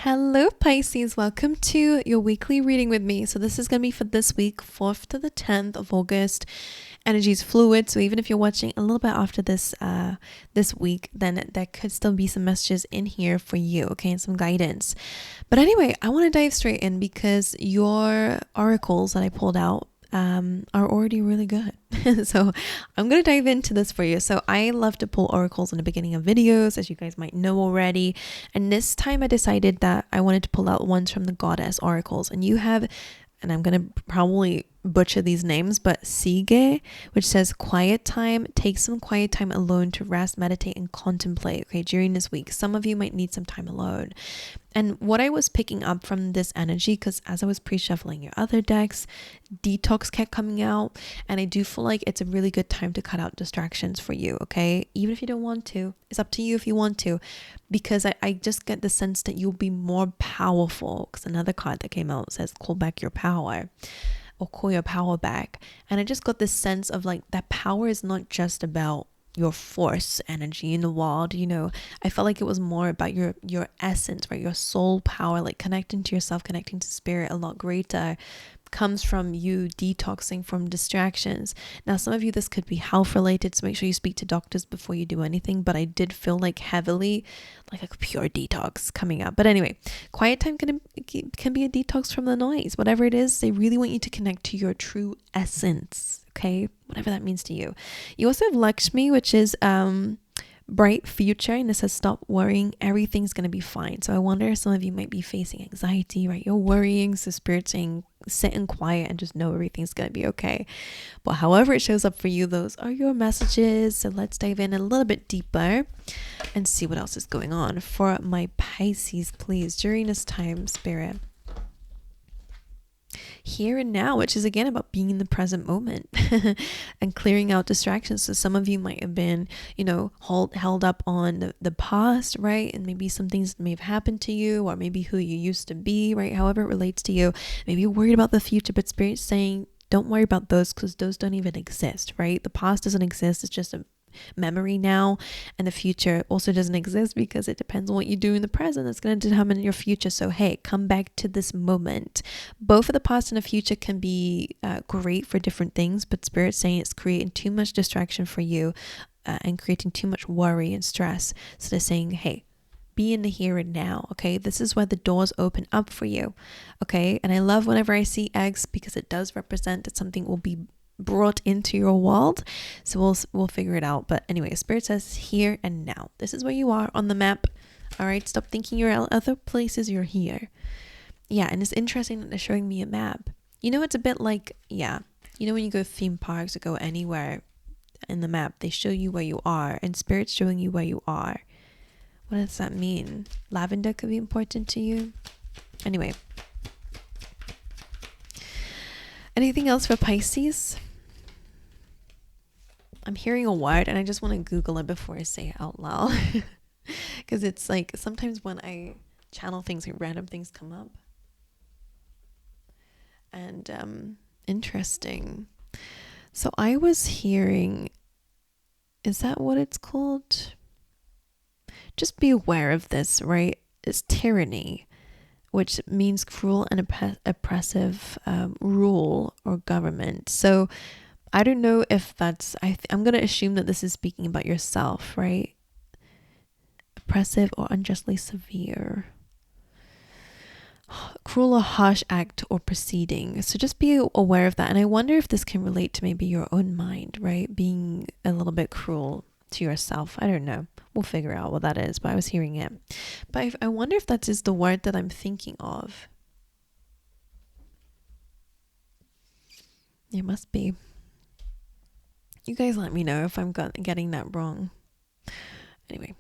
Hello, Pisces. Welcome to your weekly reading with me. So this is going to be for this week, 4th to the 10th of August. Energy is fluid, so even if you're watching a little bit after this this week, then there could still be some messages in here for you, okay, and some guidance. But anyway, I want to dive straight in because your oracles that I pulled out are already really good. So I'm going to dive into this for you. So I love to pull oracles in the beginning of videos, as you guys might know already. And this time I decided that I wanted to pull out ones from the goddess oracles. And you have, and I'm going to probably butcher these names, but Sige, which says quiet time. Take some quiet time alone to rest, meditate, and contemplate, okay, during this week. Some of you might need some time alone. And what I was picking up from this energy, because as I was pre-shuffling your other decks, detox kept coming out, and I do feel like it's a really good time to cut out distractions for you, okay? Even if you don't want to, it's up to you if you want to, because I just get the sense that you'll be more powerful, because another card that came out says call back your power, or call your power back. And I just got this sense of like that power is not just about your force energy in the world, you know. I felt like it was more about your essence, right? Your soul power, like connecting to yourself, connecting to spirit a lot greater, comes from you detoxing from distractions. Now, some of you, this could be health related, so make sure you speak to doctors before you do anything, but I did feel like heavily like a pure detox coming up. But anyway, quiet time can be a detox from the noise. Whatever it is, they really want you to connect to your true essence, okay, whatever that means to you. You also have Lakshmi, which is bright future, and it says stop worrying, everything's going to be fine. So I wonder if some of you might be facing anxiety, right? You're worrying, so spirit saying sit in quiet and just know everything's going to be okay. But however it shows up for you, those are your messages. So let's dive in a little bit deeper and see what else is going on for my Pisces, please, during this time, spirit. Here and now, which is again about being in the present moment and clearing out distractions. So some of you might have been, you know, held up on the past, right? And maybe some things may have happened to you, or maybe who you used to be, right? However it relates to you. Maybe you're worried about the future, but Spirit's saying don't worry about those, because those don't even exist, right? The past doesn't exist. It's just a memory now, and the future also doesn't exist because it depends on what you do in the present. That's going to determine your future. So hey, come back to this moment. Both of the past and the future can be great for different things, but Spirit's saying it's creating too much distraction for you and creating too much worry and stress. So they're saying, hey, be in the here and now, okay? This is where the doors open up for you, okay? And I love whenever I see eggs, because it does represent that something will be brought into your world. So we'll figure it out. But anyway, Spirit says here and now. This is where you are on the map. All right, stop thinking you're at other places. You're here. Yeah, and it's interesting that they're showing me a map. You know, it's a bit like, yeah, you know, when you go to theme parks or go anywhere in the map, they show you where you are, and Spirit's showing you where you are. What does that mean? Lavender could be important to you. Anyway, anything else for Pisces? I'm hearing a word and I just want to Google it before I say it out loud. Because it's like sometimes when I channel things, like random things come up. And interesting. So I was hearing, is that what it's called? Just be aware of this, right? It's tyranny, which means cruel and oppressive rule or government. So I don't know if that's, I'm going to assume that this is speaking about yourself, right? Oppressive or unjustly severe. Cruel or harsh act or proceeding. So just be aware of that. And I wonder if this can relate to maybe your own mind, right? Being a little bit cruel to yourself. I don't know. We'll figure out what that is, but I was hearing it. But I wonder if that is the word that I'm thinking of. It must be. You guys let me know if I'm getting that wrong. Anyway.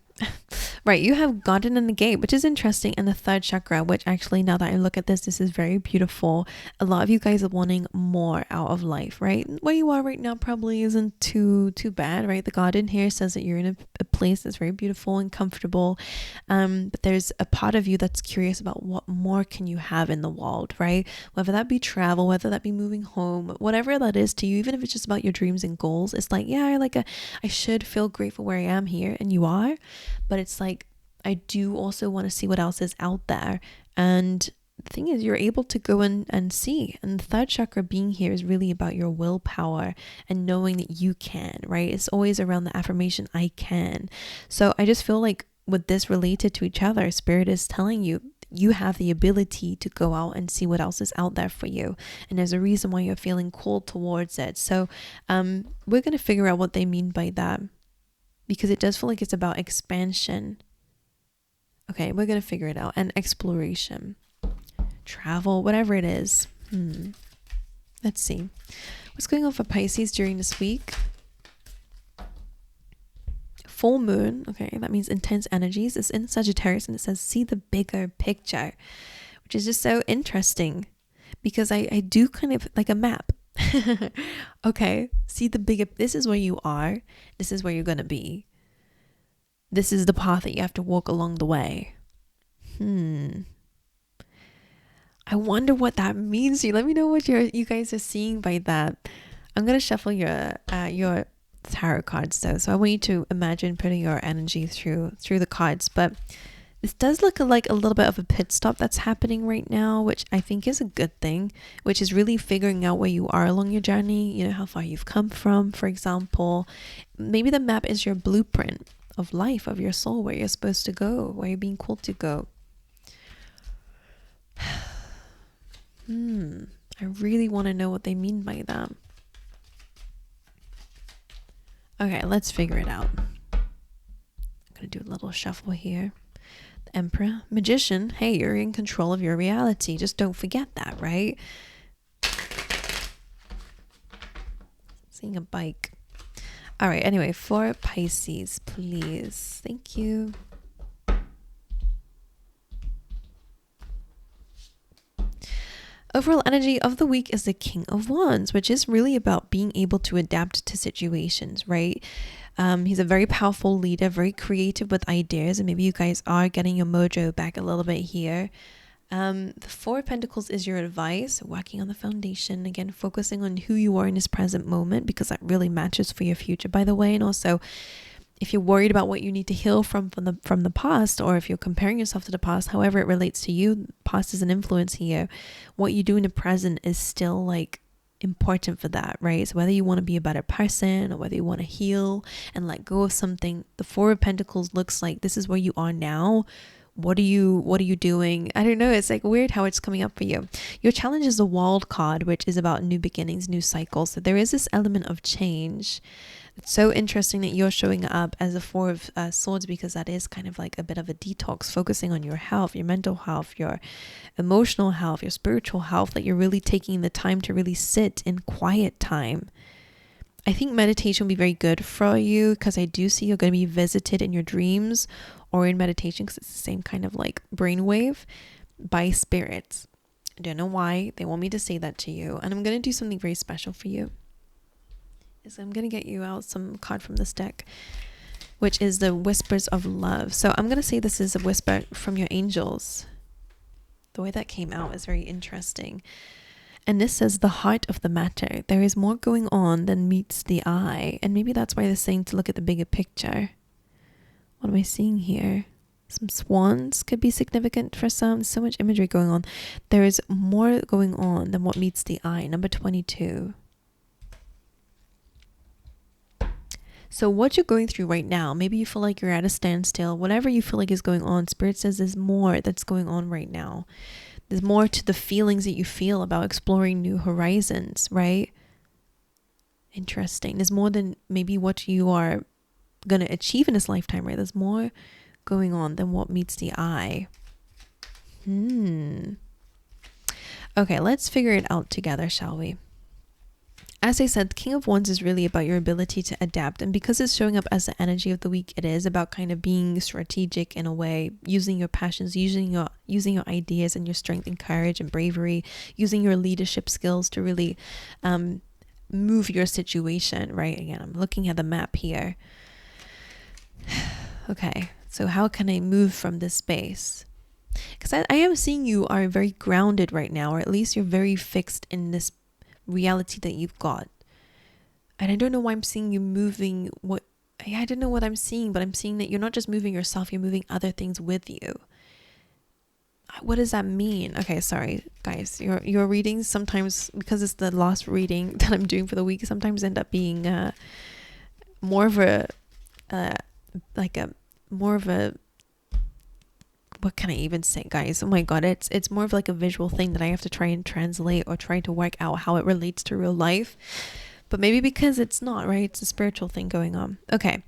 Right, you have Garden and the Gate, which is interesting, and the third chakra, which actually, now that I look at this is very beautiful. A lot of you guys are wanting more out of life, right? Where you are right now probably isn't too bad, right? The garden here says that you're in a place that's very beautiful and comfortable, but there's a part of you that's curious about what more can you have in the world, right? Whether that be travel, whether that be moving home, whatever that is to you, even if it's just about your dreams and goals. It's like, yeah, I should feel grateful where I am here, and you are, but it's like, I do also want to see what else is out there. And the thing is, you're able to go in and see. And the third chakra being here is really about your willpower and knowing that you can, right? It's always around the affirmation, I can. So I just feel like with this related to each other, Spirit is telling you, you have the ability to go out and see what else is out there for you. And there's a reason why you're feeling called towards it. So we're going to figure out what they mean by that, because it does feel like it's about expansion. Okay, we're going to figure it out. And exploration, travel, whatever it is. Let's see. What's going on for Pisces during this week? Full moon, okay, that means intense energies. It's in Sagittarius and it says see the bigger picture, which is just so interesting because I do kind of like a map. Okay, see the bigger, this is where you are, this is where you're going to be. This is the path that you have to walk along the way. I wonder what that means to you. Let me know what you guys are seeing by that. I'm going to shuffle your tarot cards though, so I want you to imagine putting your energy through the cards. But this does look like a little bit of a pit stop that's happening right now, which I think is a good thing, which is really figuring out where you are along your journey, you know, how far you've come from. For example, maybe the map is your blueprint of life, of your soul, where you're supposed to go, where you're being called to go. I really want to know what they mean by that. Okay, let's figure it out. I'm going to do a little shuffle here. The Emperor, Magician. Hey, you're in control of your reality. Just don't forget that, right? Seeing a bike. All right, anyway, for Pisces, please. Thank you. Overall energy of the week is the King of Wands, which is really about being able to adapt to situations, right? He's a very powerful leader, very creative with ideas, and maybe you guys are getting your mojo back a little bit here. The Four of Pentacles is your advice, working on the foundation, again, focusing on who you are in this present moment, because that really matches for your future, by the way. And also, if you're worried about what you need to heal from the past, or if you're comparing yourself to the past, however it relates to you, past is an influence here. What you do in the present is still like important for that, right? So whether you want to be a better person or whether you want to heal and let go of something, the Four of Pentacles looks like this is where you are now. What are you doing? I don't know. It's like weird how it's coming up for you. Your challenge is the Wild card, which is about new beginnings, new cycles. So there is this element of change. It's so interesting that you're showing up as a Four of Swords, because that is kind of like a bit of a detox, focusing on your health, your mental health, your emotional health, your spiritual health, that you're really taking the time to really sit in quiet time. I think meditation will be very good for you, because I do see you're going to be visited in your dreams or in meditation, because it's the same kind of like brainwave, by spirits. I don't know why they want me to say that to you. And I'm going to do something very special for you. Is I'm going to get you out some card from this deck, which is the Whispers of Love. So I'm going to say this is a whisper from your angels. The way that came out is very interesting. And this says the heart of the matter. There is more going on than meets the eye. And maybe that's why they're saying to look at the bigger picture. What am I seeing here? Some swans could be significant for some. There's so much imagery going on. There is more going on than what meets the eye. Number 22. So what you're going through right now, maybe you feel like you're at a standstill, whatever you feel like is going on, Spirit says there's more that's going on right now. There's more to the feelings that you feel about exploring new horizons, right? Interesting. There's more than maybe what you are going to achieve in this lifetime, right? There's more going on than what meets the eye. Okay, let's figure it out together, shall we? As I said, the King of Wands is really about your ability to adapt. And because it's showing up as the energy of the week, it is about kind of being strategic in a way, using your passions, using your ideas and your strength and courage and bravery, using your leadership skills to really move your situation, right? Again, I'm looking at the map here. Okay, so how can I move from this space? Because I am seeing you are very grounded right now, or at least you're very fixed in this reality that you've got. And I don't know why I'm seeing you moving I don't know what I'm seeing, but I'm seeing that you're not just moving yourself, you're moving other things with you. What does that mean? Okay, sorry guys, your readings sometimes, because it's the last reading that I'm doing for the week, sometimes end up being more of a what can I even say, guys? Oh my god, it's more of like a visual thing that I have to try and translate or try to work out how it relates to real life. But maybe because it's not, right? It's a spiritual thing going on. Okay.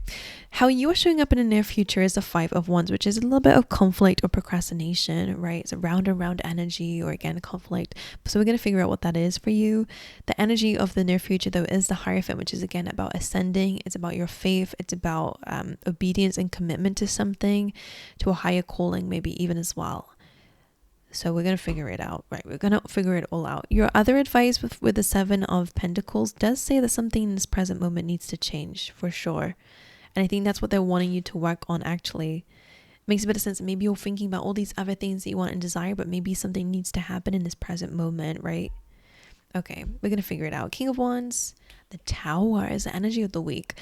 How you are showing up in the near future is the 5 of Wands, which is a little bit of conflict or procrastination, right? It's a round and round energy, or again, conflict. So we're going to figure out what that is for you. The energy of the near future, though, is the Hierophant, which is again about ascending. It's about your faith. It's about obedience and commitment to something, to a higher calling, maybe even as well. So we're going to figure it out, right? We're going to figure it all out. Your other advice with the 7 of Pentacles does say that something in this present moment needs to change, for sure. And I think that's what they're wanting you to work on, actually. It makes a bit of sense. Maybe you're thinking about all these other things that you want and desire, but maybe something needs to happen in this present moment, right? Okay, we're going to figure it out. King of Wands, the Tower is the energy of the week.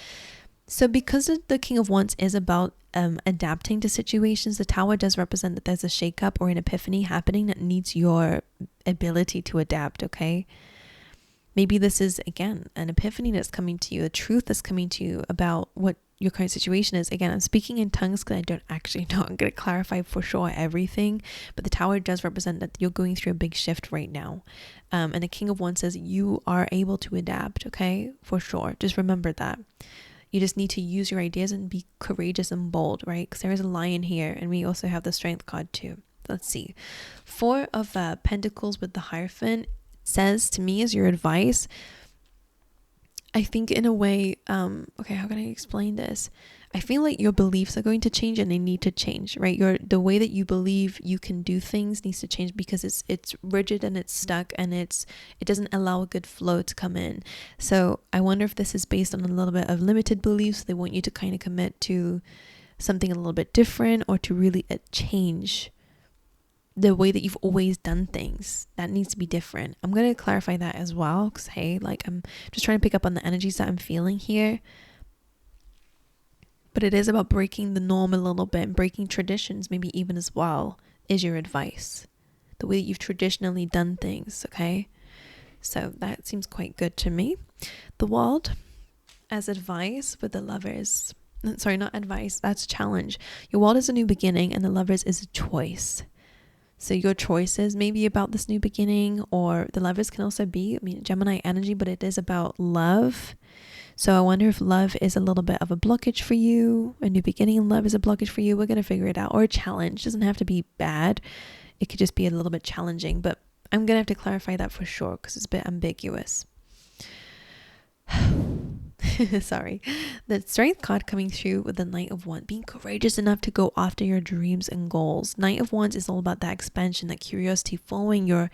So because the King of Wands is about adapting to situations, the Tower does represent that there's a shakeup or an epiphany happening that needs your ability to adapt, okay? Maybe this is, again, an epiphany that's coming to you, a truth that's coming to you about what your current situation is. Again, I'm speaking in tongues because I don't actually know. I'm going to clarify for sure everything. But the Tower does represent that you're going through a big shift right now. And the King of Wands says you are able to adapt, okay? For sure. Just remember that. You just need to use your ideas and be courageous and bold, right? Because there is a Lion here, and we also have the Strength card too. Let's see. 4 of Pentacles with the Hierophant says to me as your advice, I think in a way, okay, how can I explain this? I feel like your beliefs are going to change, and they need to change, right? The way that you believe you can do things needs to change, because it's rigid and it's stuck, and it doesn't allow a good flow to come in. So I wonder if this is based on a little bit of limited beliefs. They want you to kind of commit to something a little bit different, or to really change the way that you've always done things. That needs to be different. I'm going to clarify that as well, because hey, like, I'm just trying to pick up on the energies that I'm feeling here. But it is about breaking the norm a little bit, and breaking traditions maybe even as well, is your advice. The way that you've traditionally done things, okay? So that seems quite good to me. The World as advice with the Lovers. Sorry, not advice, that's challenge. Your World is a new beginning, and the Lovers is a choice. So your choices may be about this new beginning, or the Lovers can also be, Gemini energy, but it is about love. So I wonder if love is a little bit of a blockage for you. A new beginning in love is a blockage for you. We're going to figure it out. Or a challenge. It doesn't have to be bad. It could just be a little bit challenging. But I'm going to have to clarify that for sure, because it's a bit ambiguous. Sorry. The Strength card coming through with the Knight of Wands, being courageous enough to go after your dreams and goals. Knight of Wands is all about that expansion, that curiosity, following your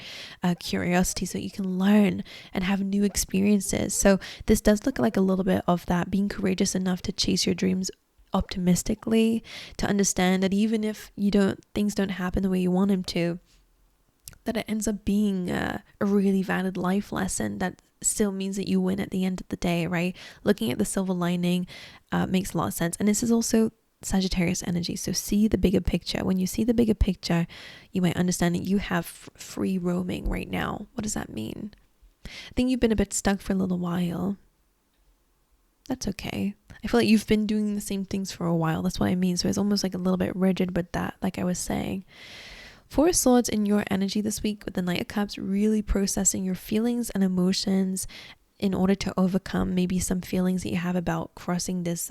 curiosity so you can learn and have new experiences. So this does look like a little bit of that, being courageous enough to chase your dreams optimistically, to understand that even if things don't happen the way you want them to, that it ends up being a really valid life lesson that still means that you win at the end of the day, right? Looking at the silver lining makes a lot of sense. And this is also Sagittarius energy. So see the bigger picture. When you see the bigger picture, you might understand that you have free roaming right now. What does that mean? I think you've been a bit stuck for a little while. That's okay. I feel like you've been doing the same things for a while. That's what I mean. So it's almost like a little bit rigid with that, like I was saying. 4 of Swords in your energy this week with the Knight of Cups, really processing your feelings and emotions in order to overcome maybe some feelings that you have about crossing this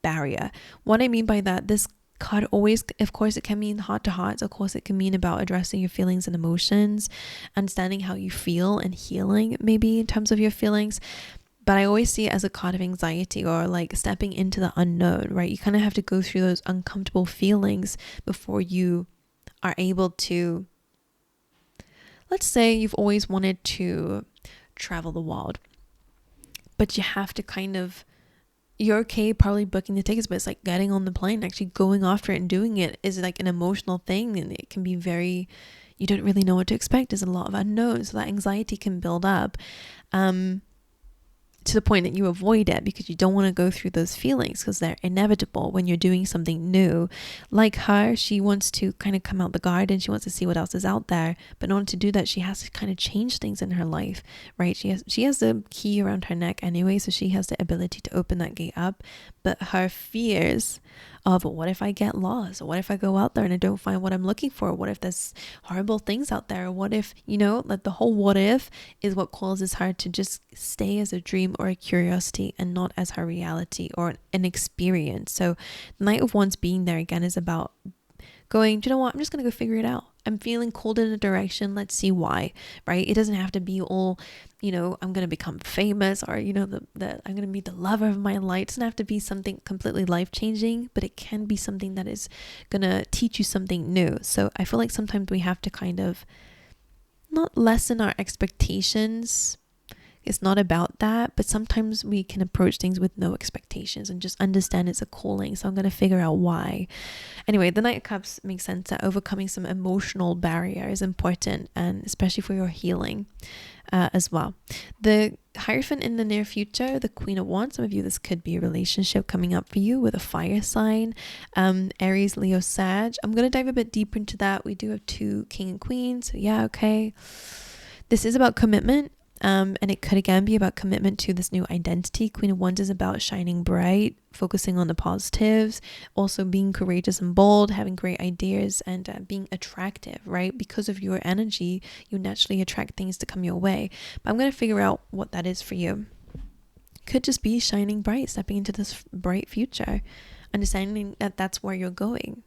barrier. What I mean by that, this card always, of course, it can mean heart to heart. Of course, it can mean about addressing your feelings and emotions, understanding how you feel, and healing maybe in terms of your feelings. But I always see it as a card of anxiety, or like stepping into the unknown, right? You kind of have to go through those uncomfortable feelings before you are able to, let's say you've always wanted to travel the world, but you have to you're okay probably booking the tickets, but it's like getting on the plane, actually going after it and doing it is like an emotional thing, and it can be you don't really know what to expect. There's a lot of unknowns, so that anxiety can build up. to the point that you avoid it because you don't want to go through those feelings because they're inevitable when you're doing something new. Like her, she wants to kind of come out the garden. She wants to see what else is out there. But in order to do that, she has to kind of change things in her life, right? She has the key around her neck anyway, so she has the ability to open that gate up. But her fears of what if I get lost? Or what if I go out there and I don't find what I'm looking for? What if there's horrible things out there? What if, like the whole what if is what causes her to just stay as a dream or a curiosity and not as her reality or an experience. So the Knight of Wands being there again is about going, do you know what? I'm just going to go figure it out. I'm feeling cold in a direction. Let's see why, right? It doesn't have to be all, I'm going to become famous or, I'm going to be the lover of my life. It doesn't have to be something completely life-changing, but it can be something that is going to teach you something new. So I feel like sometimes we have to kind of not lessen our expectations. It's not about that, but sometimes we can approach things with no expectations and just understand it's a calling. So I'm going to figure out why. Anyway, the Knight of Cups makes sense that overcoming some emotional barrier is important, and especially for your healing as well. The Hierophant in the near future, the Queen of Wands. Some of you, this could be a relationship coming up for you with a fire sign, Aries, Leo, Sag. I'm going to dive a bit deeper into that. We do have 2 King and Queen, so yeah, okay. This is about commitment. And it could again be about commitment to this new identity. Queen of Wands is about shining bright, focusing on the positives, also being courageous and bold, having great ideas, and being attractive, right? Because of your energy, you naturally attract things to come your way. But I'm going to figure out what that is for you. Could just be shining bright, stepping into this bright future, understanding that that's where you're going.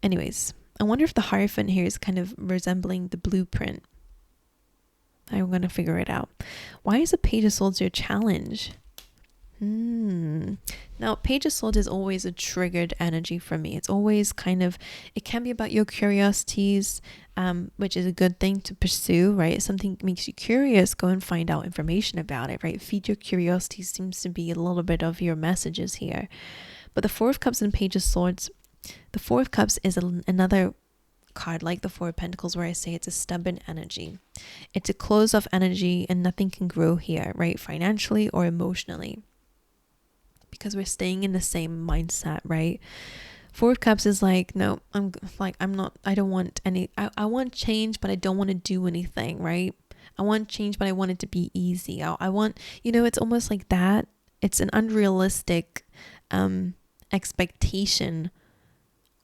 Anyways, I wonder if the Hierophant here is kind of resembling the blueprint. I'm going to figure it out. Why is the Page of Swords your challenge? Now, Page of Swords is always a triggered energy for me. It's always it can be about your curiosities, which is a good thing to pursue, right? If something makes you curious, go and find out information about it, right? Feed your curiosity seems to be a little bit of your messages here. But the Four of Cups and Page of Swords, the Four of Cups is another card like the Four of Pentacles, where I say it's a stubborn energy. It's a closed off energy and nothing can grow here, right? Financially or emotionally, because we're staying in the same mindset, right? Four of Cups is like, no, I don't want any, I want change, but I don't want to do anything, right? I want change, but I want it to be easy. I want, it's almost like that. It's an unrealistic expectation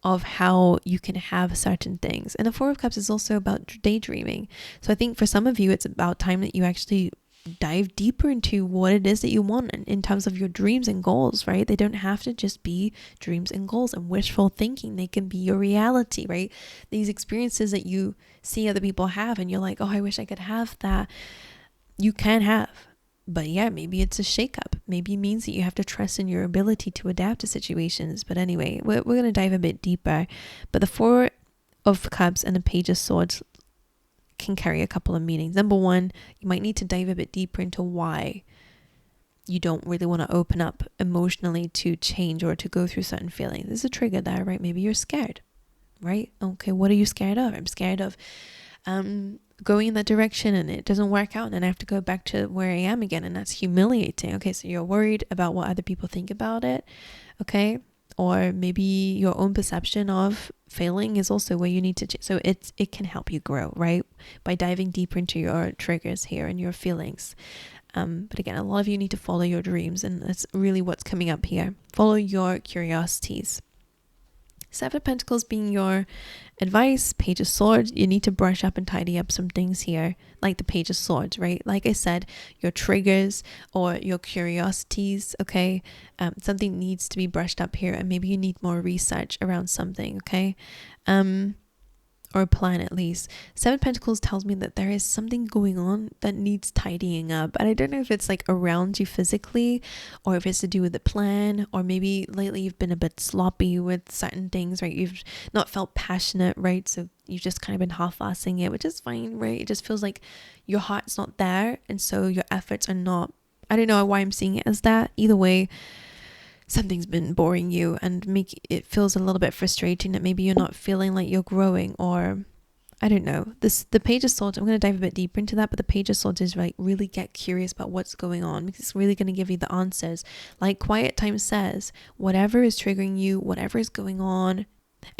of how you can have certain things. And the Four of Cups is also about daydreaming. So I think for some of you, it's about time that you actually dive deeper into what it is that you want in terms of your dreams and goals, right? They don't have to just be dreams and goals and wishful thinking. They can be your reality, right? These experiences that you see other people have and you're like, oh, I wish I could have that. You can have. But yeah, maybe it's a shakeup. Maybe it means that you have to trust in your ability to adapt to situations. But anyway, we're going to dive a bit deeper. But the Four of Cups and the Page of Swords can carry a couple of meanings. Number one, you might need to dive a bit deeper into why you don't really want to open up emotionally to change or to go through certain feelings. There's a trigger there, right? Maybe you're scared, right? Okay, what are you scared of? I'm scared of going in that direction and it doesn't work out and then I have to go back to where I am again, and that's humiliating. Okay, so you're worried about what other people think about it, okay? Or maybe your own perception of failing is also where you need to so it can help you grow, right? By diving deeper into your triggers here and your feelings. But again, a lot of you need to follow your dreams, and that's really what's coming up here. Follow your curiosities. Seven of Pentacles being your advice. Page of Swords, you need to brush up and tidy up some things here, like the Page of Swords, right? Like I said, your triggers or your curiosities, okay? Something needs to be brushed up here, and maybe you need more research around something, okay? Or a plan at least. Seven Pentacles tells me that there is something going on that needs tidying up. And I don't know if it's like around you physically or if it's to do with the plan, or maybe lately you've been a bit sloppy with certain things, right? You've not felt passionate, right? So you've just kind of been half-assing it, which is fine, right? It just feels like your heart's not there. And so your efforts are not, I don't know why I'm seeing it as that. Either way, something's been boring you and it feels a little bit frustrating that maybe you're not feeling like you're growing, or I don't know. The Page of Swords, I'm going to dive a bit deeper into that, but the Page of Swords is like really get curious about what's going on, because it's really going to give you the answers. Like Quiet Time says, whatever is triggering you, whatever is going on.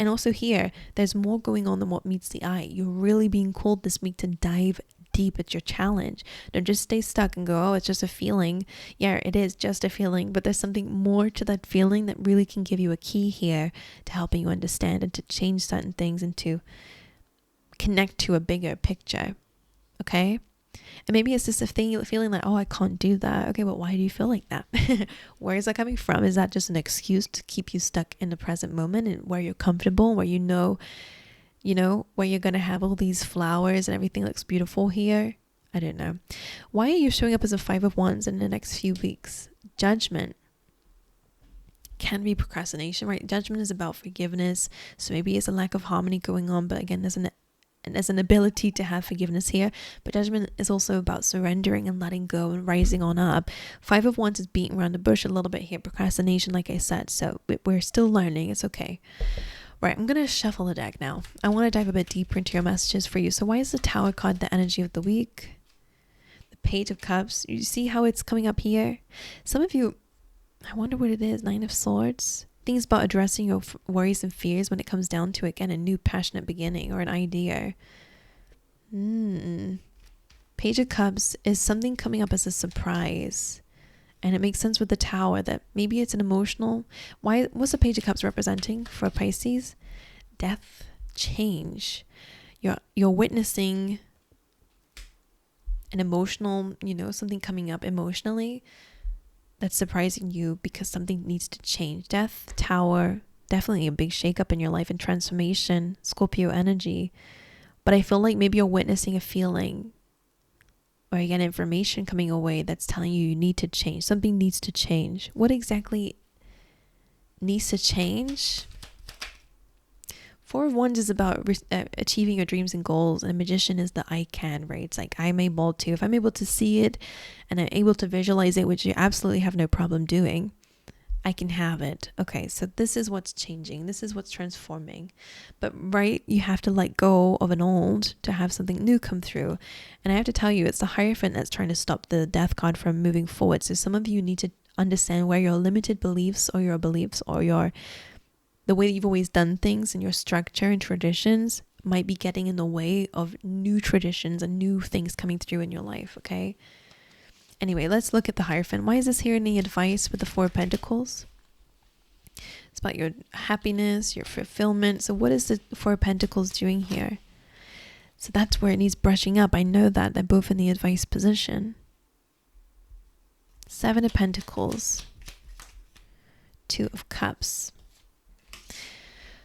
And also here, there's more going on than what meets the eye. You're really being called this week to dive deep at your challenge. Don't just stay stuck and go, oh, it's just a feeling. Yeah, it is just a feeling, but there's something more to that feeling that really can give you a key here to helping you understand and to change certain things and to connect to a bigger picture. Okay? And maybe it's just a thing, feeling like, oh, I can't do that. Okay, but why do you feel like that? Where is that coming from? Is that just an excuse to keep you stuck in the present moment and where you're comfortable, where you know, where you're going to have all these flowers and everything looks beautiful here? I don't know. Why are you showing up as a 5 of Wands in the next few weeks? Judgment can be procrastination, right? Judgment is about forgiveness. So maybe it's a lack of harmony going on, but again, there's an ability to have forgiveness here, but judgment is also about surrendering and letting go and rising on up. 5 of Wands is beating around the bush a little bit here, procrastination, like I said, so we're still learning. It's okay. Right, I'm gonna shuffle the deck now. I want to dive a bit deeper into your messages for you. So why is the Tower card the energy of the week? The Page of Cups, you see how it's coming up here? Some of you, I wonder what it is. 9 of Swords. Things about addressing your worries and fears when it comes down to, again, a new passionate beginning or an idea. Page of Cups is something coming up as a surprise. And it makes sense with the Tower that maybe it's an emotional... What's the Page of Cups representing for Pisces? Death, change. You're witnessing an emotional, something coming up emotionally that's surprising you because something needs to change. Death, Tower, definitely a big shakeup in your life and transformation, Scorpio energy. But I feel like maybe you're witnessing a feeling or again, information coming away that's telling you need to change. Something needs to change. What exactly needs to change? 4 of Wands is about achieving your dreams and goals, and a Magician is the I can, right? It's like I'm able to, if I'm able to see it and I'm able to visualize it, which you absolutely have no problem doing, I can have it. Okay, so this is what's changing. This is what's transforming. But right, you have to let go of an old to have something new come through. And I have to tell you, it's the Hierophant that's trying to stop the Death card from moving forward. So some of you need to understand where your limited beliefs or the way that you've always done things and your structure and traditions might be getting in the way of new traditions and new things coming through in your life, okay? Anyway, let's look at the Hierophant. Why is this here any advice with the 4 of Pentacles? It's about your happiness, your fulfillment. So what is the 4 of Pentacles doing here? So that's where it needs brushing up. I know that they're both in the advice position. 7 of Pentacles. 2 of Cups.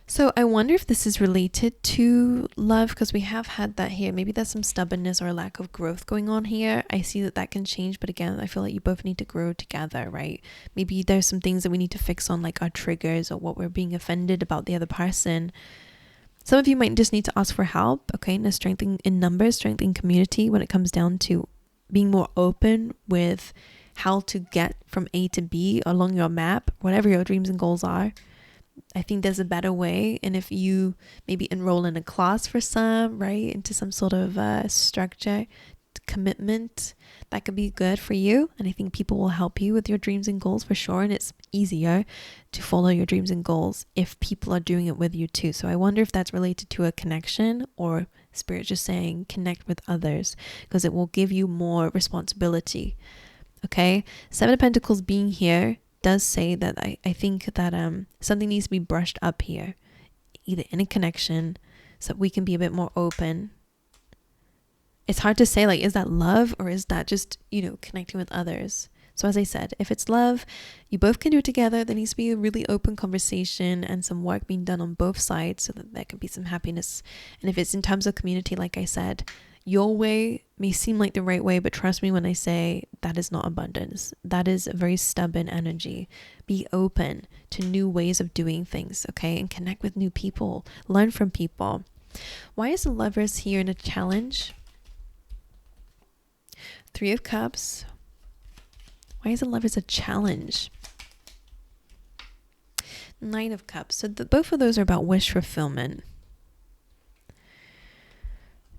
So I wonder if this is related to love, because we have had that here. Maybe there's some stubbornness or a lack of growth going on here. I see that can change, but again, I feel like you both need to grow together, right? Maybe there's some things that we need to fix on, like our triggers or what we're being offended about the other person. Some of you might just need to ask for help, okay? And strengthening in numbers, strengthening community when it comes down to being more open with how to get from A to B along your map, whatever your dreams and goals are. I think there's a better way. And if you maybe enroll in a class for some, right, into some sort of structure, commitment, that could be good for you. And I think people will help you with your dreams and goals for sure. And it's easier to follow your dreams and goals if people are doing it with you too. So I wonder if that's related to a connection, or Spirit just saying connect with others, because it will give you more responsibility. Okay, 7 of Pentacles being here does say that I think that something needs to be brushed up here, either in a connection, so that we can be a bit more open. It's hard to say, like, is that love or is that just, connecting with others? So as I said, if it's love, you both can do it together. There needs to be a really open conversation and some work being done on both sides so that there can be some happiness. And if it's in terms of community, like I said, your way may seem like the right way, but trust me when I say that is not abundance. That is a very stubborn energy. Be open to new ways of doing things, okay? And connect with new people. Learn from people. Why is the Lovers here in a challenge? 3 of Cups. Why is the Lovers a challenge? 9 of Cups. So both of those are about wish fulfillment.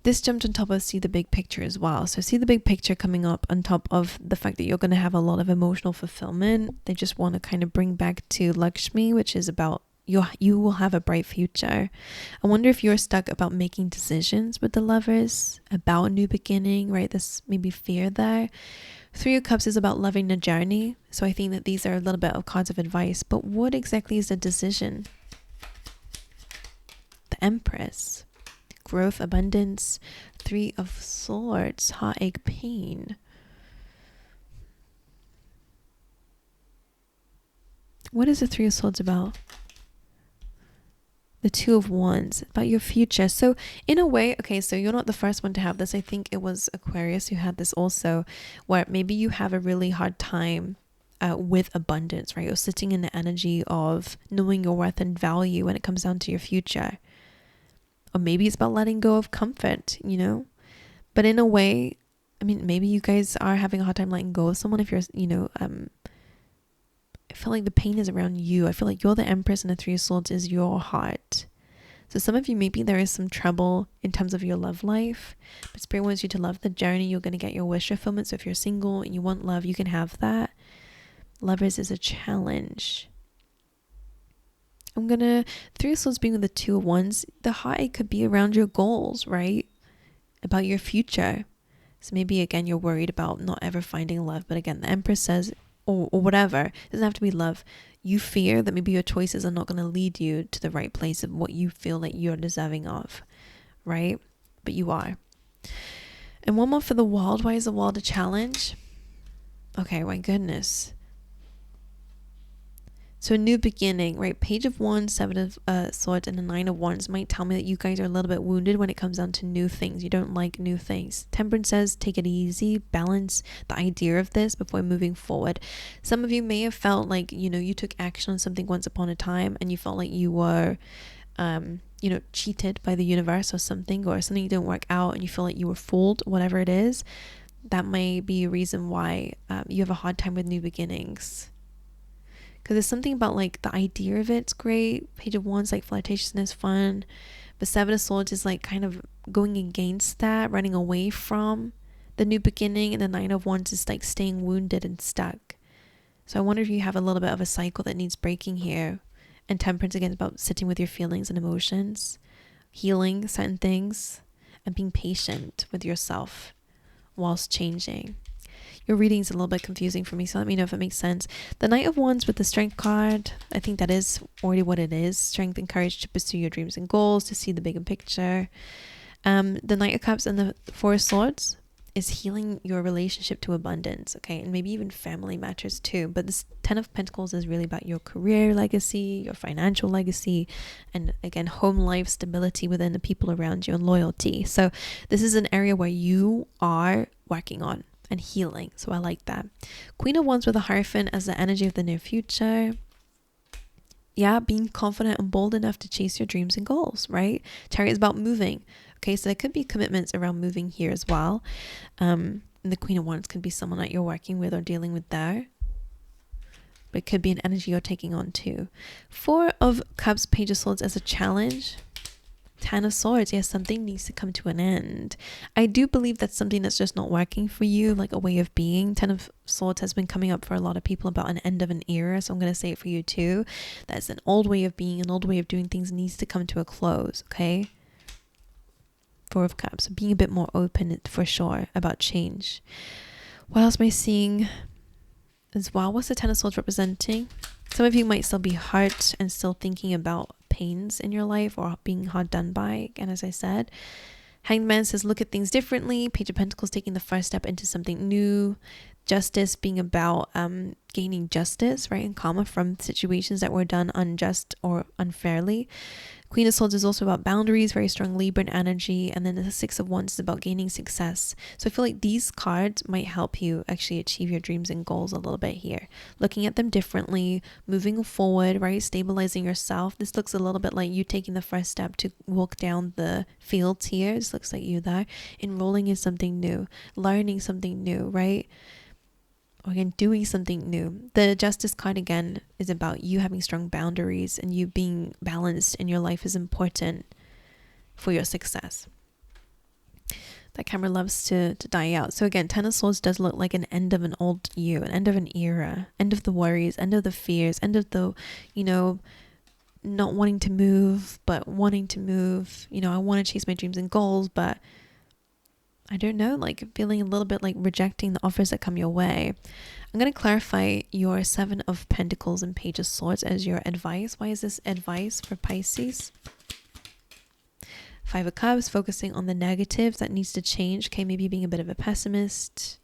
this jumped on top of see the big picture as well. So see the big picture coming up on top of the fact that you're going to have a lot of emotional fulfillment. They just want to kind of bring back to Lakshmi, which is about you will have a bright future. I wonder if you're stuck about making decisions with the Lovers about a new beginning, right? This maybe fear there. Three of Cups is about loving the journey. So I think that these are a little bit of cards of advice. But what exactly is the decision? The Empress. Growth, abundance. Three of Swords. Heartache, pain. What is the Three of Swords about? The Two of Wands, about your future. So in a way, okay, so you're not the first one to have this. I think it was Aquarius who had this also, where maybe you have a really hard time with abundance, right? You're sitting in the energy of knowing your worth and value when it comes down to your future. Or maybe it's about letting go of comfort, you know? But in a way, I mean, maybe you guys are having a hard time letting go of someone if you're, you know, I feel like the pain is around you. I feel like you're the Empress and the Three of Swords is your heart. So some of you, maybe there is some trouble in terms of your love life, but Spirit wants you to love the journey. You're going to get your wish fulfillment. So if you're single and you want love, you can have that. Lovers is a challenge. Three of Swords being with the Two of Wands, the heartache could be around your goals, right? About your future. So maybe again, you're worried about not ever finding love. But again, the Empress says, or whatever, it doesn't have to be love. You fear that maybe your choices are not going to lead you to the right place of what you feel like you're deserving of, right? But you are. And one more for the World. Why is the World a challenge? Okay, my goodness. So a new beginning, right? Page of Wands, Seven of Swords, and the Nine of Wands might tell me that you guys are a little bit wounded when it comes down to new things. You don't like new things. Temperance says, take it easy, balance the idea of this before moving forward. Some of you may have felt like, you know, you took action on something once upon a time and you felt like you were, you know, cheated by the universe or something didn't work out and you feel like you were fooled, whatever it is. That may be a reason why you have a hard time with new beginnings. Because there's something about like the idea of it's great. Page of Wands, like flirtatiousness, fun. But Seven of Swords is like kind of going against that, running away from the new beginning. And the Nine of Wands is like staying wounded and stuck. So I wonder if you have a little bit of a cycle that needs breaking here. And Temperance again is about sitting with your feelings and emotions, healing certain things, and being patient with yourself whilst changing. Your reading's a little bit confusing for me, so let me know if it makes sense. The Knight of Wands with the Strength card, I think that is already what it is. Strength and courage to pursue your dreams and goals, to see the bigger picture. The Knight of Cups and the Four of Swords is healing your relationship to abundance, okay? And maybe even family matters too. But this Ten of Pentacles is really about your career legacy, your financial legacy, and again, home life stability within the people around you and loyalty. So this is an area where you are working on and healing. So I like that. Queen of Wands with a Hierophant as the energy of the near future. Yeah, being confident and bold enough to chase your dreams and goals, right? Chariot is about moving. Okay, so there could be commitments around moving here as well. And the Queen of Wands could be someone that you're working with or dealing with there. But it could be an energy you're taking on too. Four of Cups, Page of Swords as a challenge. Ten of Swords, yes, something needs to come to an end. I do believe that's something that's just not working for you, like a way of being. Ten of Swords has been coming up for a lot of people about an end of an era, so I'm going to say it for you too. That's an old way of being, an old way of doing things needs to come to a close, okay? Four of Cups, being a bit more open for sure about change. What else am I seeing as well? What's the Ten of Swords representing? Some of you might still be hurt and still thinking about pains in your life or being hard done by. And as I said, Hanged Man says look at things differently. Page of Pentacles taking the first step into something new. Justice being about gaining justice, right, and karma from situations that were done unjust or unfairly. Queen of Swords is also about boundaries, very strong Libran energy. And then the Six of Wands is about gaining success. So I feel like these cards might help you actually achieve your dreams and goals a little bit here. Looking at them differently, moving forward, right? Stabilizing yourself. This looks a little bit like you taking the first step to walk down the fields here. This looks like you there. Enrolling in something new, learning something new, right? Or again, doing something new. The Justice card again is about you having strong boundaries and you being balanced in your life is important for your success. That camera loves to die out. So again, Ten of Swords does look like an end of an old you, an end of an era, end of the worries, end of the fears, end of the, you know, not wanting to move, but wanting to move. You know, I want to chase my dreams and goals, but I don't know, like feeling a little bit like rejecting the offers that come your way. I'm going to clarify your Seven of Pentacles and Page of Swords as your advice. Why is this advice for Pisces? Five of Cups, focusing on the negatives that needs to change. Okay, maybe being a bit of a pessimist.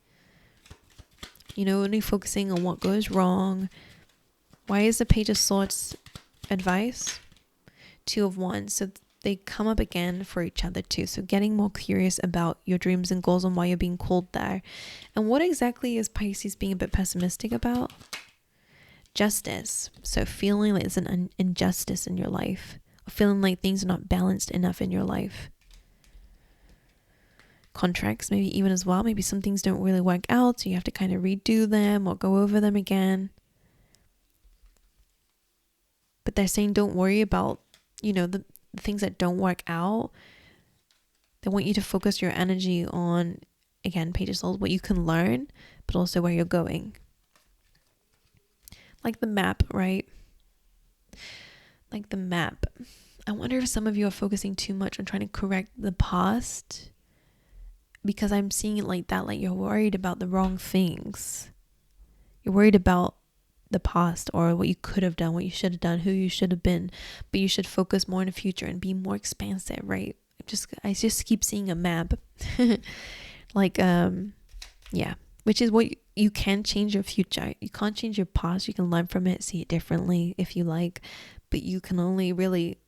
You know, only focusing on what goes wrong. Why is the Page of Swords advice? Two of Wands. So they come up again for each other too. So getting more curious about your dreams and goals and why you're being called there. And what exactly is Pisces being a bit pessimistic about? Justice. So feeling like there's an injustice in your life. Or feeling like things are not balanced enough in your life. Contracts maybe even as well. Maybe some things don't really work out, so you have to kind of redo them or go over them again. But they're saying don't worry about, you know, the things that don't work out. They want you to focus your energy on, again, Page of Swords, what you can learn, but also where you're going. Like the map, right? Like the map. I wonder if some of you are focusing too much on trying to correct the past, because I'm seeing it like that, like you're worried about the wrong things. You're worried about the past or what you could have done, what you should have done, who you should have been, but you should focus more in the future and be more expansive, right? I just keep seeing a map. Like yeah, which is what you can change your future. You can't change your past. You can learn from it, see it differently if you like, but you can only really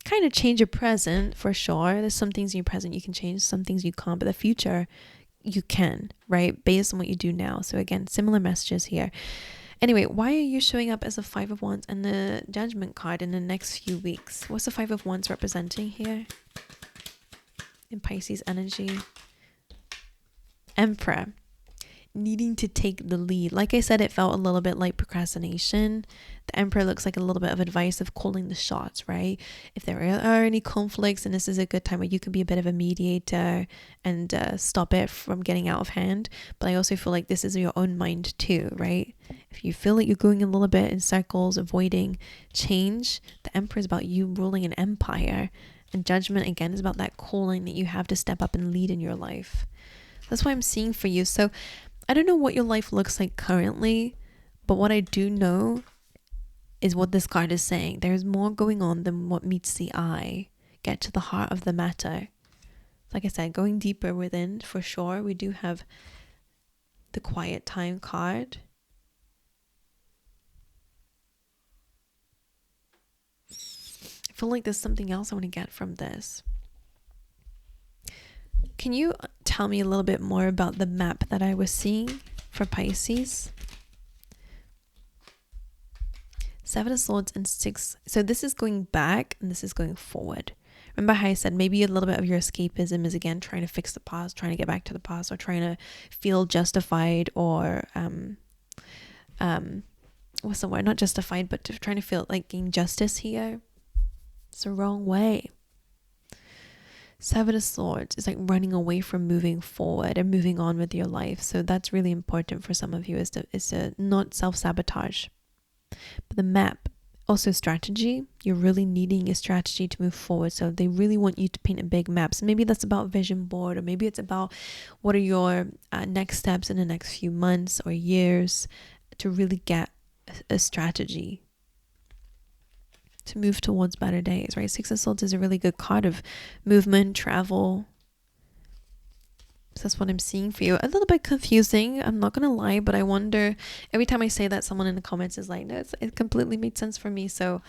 kind of change your present for sure. There's some things in your present you can change, some things you can't, but the future you can, right? Based on what you do now. So again, similar messages here. Anyway, why are you showing up as a Five of Wands and the Judgment card in the next few weeks? What's the Five of Wands representing here in Pisces energy? Emperor. Needing to take the lead. Like I said, it felt a little bit like procrastination. The Emperor looks like a little bit of advice of calling the shots, right? If there are any conflicts, and this is a good time where you can be a bit of a mediator and stop it from getting out of hand. But I also feel like this is your own mind too, right? If you feel like you're going a little bit in circles, avoiding change, the Emperor is about you ruling an empire. And Judgment, again, is about that calling that you have to step up and lead in your life. That's what I'm seeing for you. So I don't know what your life looks like currently, but what I do know is what this card is saying. There's more going on than what meets the eye. Get to the heart of the matter. Like I said, going deeper within, for sure. We do have the Quiet Time card. I feel like there's something else I want to get from this. Can you tell me a little bit more about the map that I was seeing for Pisces? Seven of Swords and Six. So this is going back and this is going forward. Remember how I said maybe a little bit of your escapism is again trying to fix the past, trying to get back to the past, or trying to feel justified, or what's the word? Not justified, but trying to feel like gain justice here. It's the wrong way. Seven of Swords is like running away from moving forward and moving on with your life. So that's really important for some of you, is to not self-sabotage. But the map, also strategy. You're really needing a strategy to move forward. So they really want you to paint a big map. So maybe that's about vision board, or maybe it's about what are your next steps in the next few months or years to really get a strategy to move towards better days, right? Six of Swords is a really good card of movement, travel. So that's what I'm seeing for you. A little bit confusing, I'm not gonna lie, but I wonder, every time I say that, someone in the comments is like, no, it completely made sense for me. So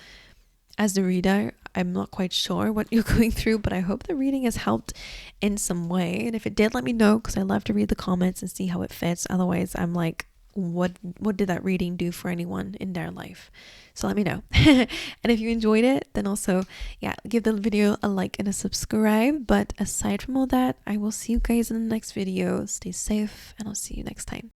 as the reader, I'm not quite sure what you're going through, but I hope the reading has helped in some way. And if it did, let me know, because I love to read the comments and see how it fits. Otherwise, I'm like, what did that reading do for anyone in their life? So let me know. And if you enjoyed it, then also, yeah, give the video a like and a subscribe. But aside from all that, I will see you guys in the next video. Stay safe, and I'll see you next time.